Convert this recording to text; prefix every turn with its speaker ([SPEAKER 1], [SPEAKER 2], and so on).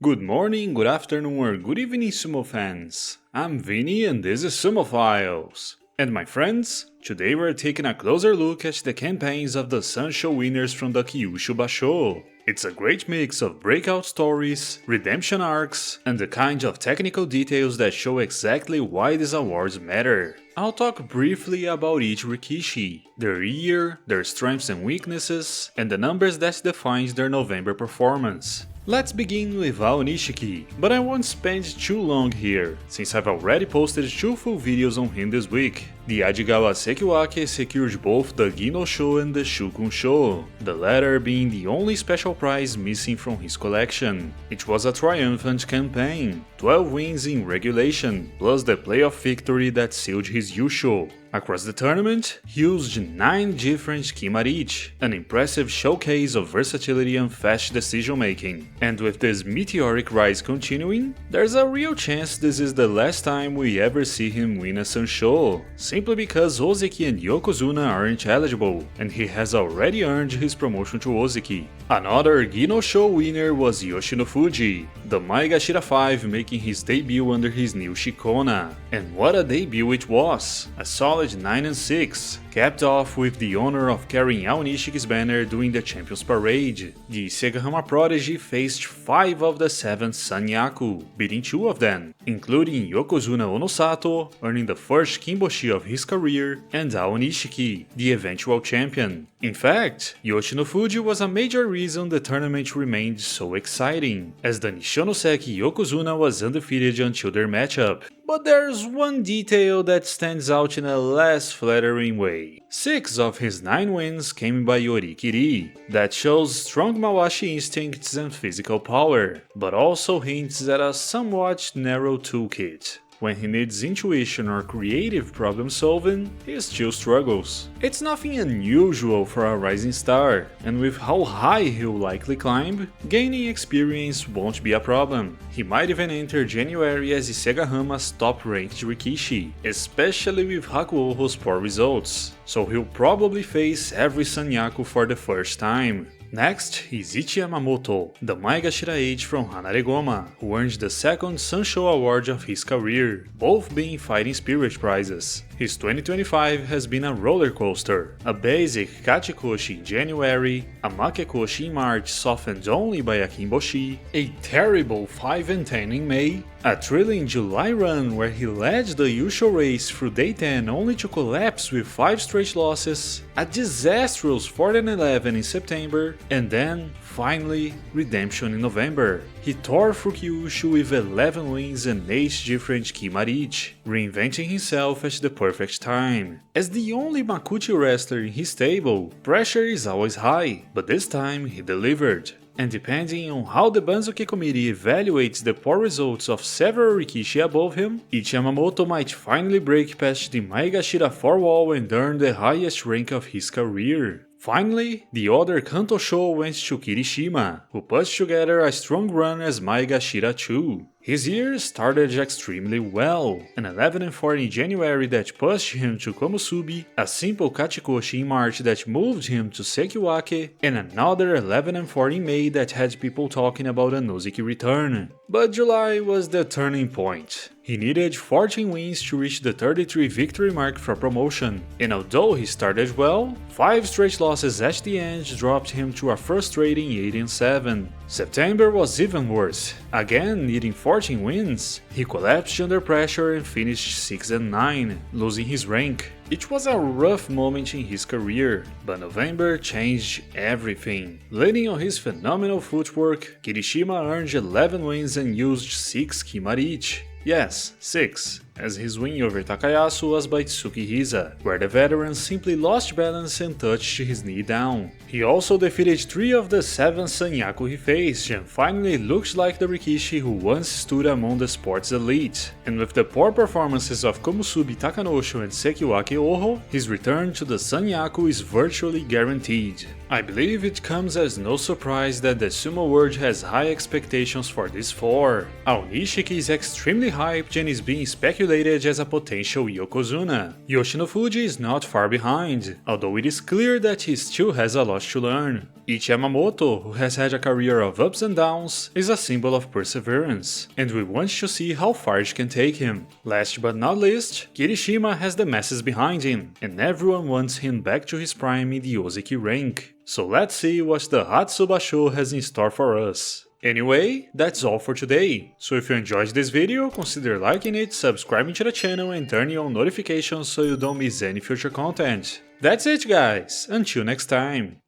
[SPEAKER 1] Good morning, good afternoon, or good evening, Sumo fans. I'm Vinny and this is Sumo Files. And my friends, today we're taking a closer look at the campaigns of the Sansho winners from the Kyushu Basho. It's a great mix of breakout stories, redemption arcs, and the kind of technical details that show exactly why these awards matter. I'll talk briefly about each rikishi, their year, their strengths and weaknesses, and the numbers that defines their November performance. Let's begin with Aonishiki, but I won't spend too long here, since I've already posted 2 full videos on him this week. The Ajigawa Sekiwake secured both the gino-sho and the shukun-sho, the latter being the only special prize missing from his collection. It was a triumphant campaign, 12 wins in regulation, plus the playoff victory that sealed his yusho. Across the tournament, he used 9 different kimarichi, an impressive showcase of versatility and fast decision making. And with this meteoric rise continuing, there's a real chance this is the last time we ever see him win a Sansho, simply because Ozeki and Yokozuna aren't eligible, and he has already earned his promotion to Ozeki. Another gino-sho winner was Yoshinofuji, the Maegashira 5 making his debut under his new shikona. And what a debut it was! A solid 9-6, capped off with the honor of carrying Aonishiki's banner during the Champions Parade. The Isegahama prodigy faced 5 of the 7 Sanyaku, beating 2 of them, including Yokozuna Onosato, earning the first Kimboshi of his career, and Aonishiki, the eventual champion. In fact, Yoshinofuji was a major reason the tournament remained so exciting, as the Nishinoseki Yokozuna was undefeated until their matchup. But there's one detail that stands out in a less flattering way. 6 of his 9 wins came by Yorikiri. That shows strong Mawashi instincts and physical power, but also hints at a somewhat narrow toolkit. When he needs intuition or creative problem solving, he still struggles. It's nothing unusual for a rising star, and with how high he'll likely climb, gaining experience won't be a problem. He might even enter January as Isegahama's top-ranked rikishi, especially with Hakuoho's poor results, so he'll probably face every Sanyaku for the first time. Next is Ichiyamamoto, the Maegashira 8 from Hanaregoma, who earned the second Sansho award of his career, both being fighting spirit prizes. His 2025 has been a roller coaster, a basic Kachikoshi in January, a Makekoshi in March softened only by a Kimboshi, a terrible 5-10 in May, a thrilling July run where he led the yusho race through day 10 only to collapse with 5 straight losses, a disastrous 4-11 in September, and then, finally, redemption in November. He tore through Kyushu with 11 wins and 8 different kimarichi, reinventing himself at the perfect time. As the only Makuuchi wrestler in his stable, pressure is always high, but this time he delivered. And depending on how the Banzuke committee evaluates the poor results of several rikishi above him, Ichiyamamoto might finally break past the Maegashira 4 wall and earn the highest rank of his career. Finally, the other kanto-sho went to Kirishima, who put together a strong run as Maegashira 2. His year started extremely well, an 11-4 in January that pushed him to Komusubi, a simple Kachikoshi in March that moved him to Sekiwake, and another 11-4 in May that had people talking about a Ozeki return. But July was the turning point. He needed 14 wins to reach the 33 victory mark for promotion, and although he started well, 5 straight losses at the end dropped him to a frustrating 8-7. September was even worse. Again needing 14 wins, he collapsed under pressure and finished 6-9, losing his rank. It was a rough moment in his career, but November changed everything. Leaning on his phenomenal footwork, Kirishima earned 11 wins and used 6 kimarichi. Yes, 6, as his win over Takayasu was by Tsukihisa, where the veteran simply lost balance and touched his knee down. He also defeated 3 of the 7 Sanyaku he faced and finally looked like the rikishi who once stood among the sport's elite. And with the poor performances of Komusubi Takanosho and Sekiwake Oho, his return to the Sanyaku is virtually guaranteed. I believe it comes as no surprise that the sumo world has high expectations for these 4. Aonishiki is extremely hyped and is being speculated postulated as a potential Yokozuna. Yoshinofuji is not far behind, although it is clear that he still has a lot to learn. Ichiyamamoto, who has had a career of ups and downs, is a symbol of perseverance, and we want to see how far it can take him. Last but not least, Kirishima has the masses behind him, and everyone wants him back to his prime in the Ozeki rank. So let's see what the Kyushu Basho has in store for us. Anyway, that's all for today. So if you enjoyed this video, consider liking it, subscribing to the channel and turning on notifications so you don't miss any future content. That's it guys, until next time.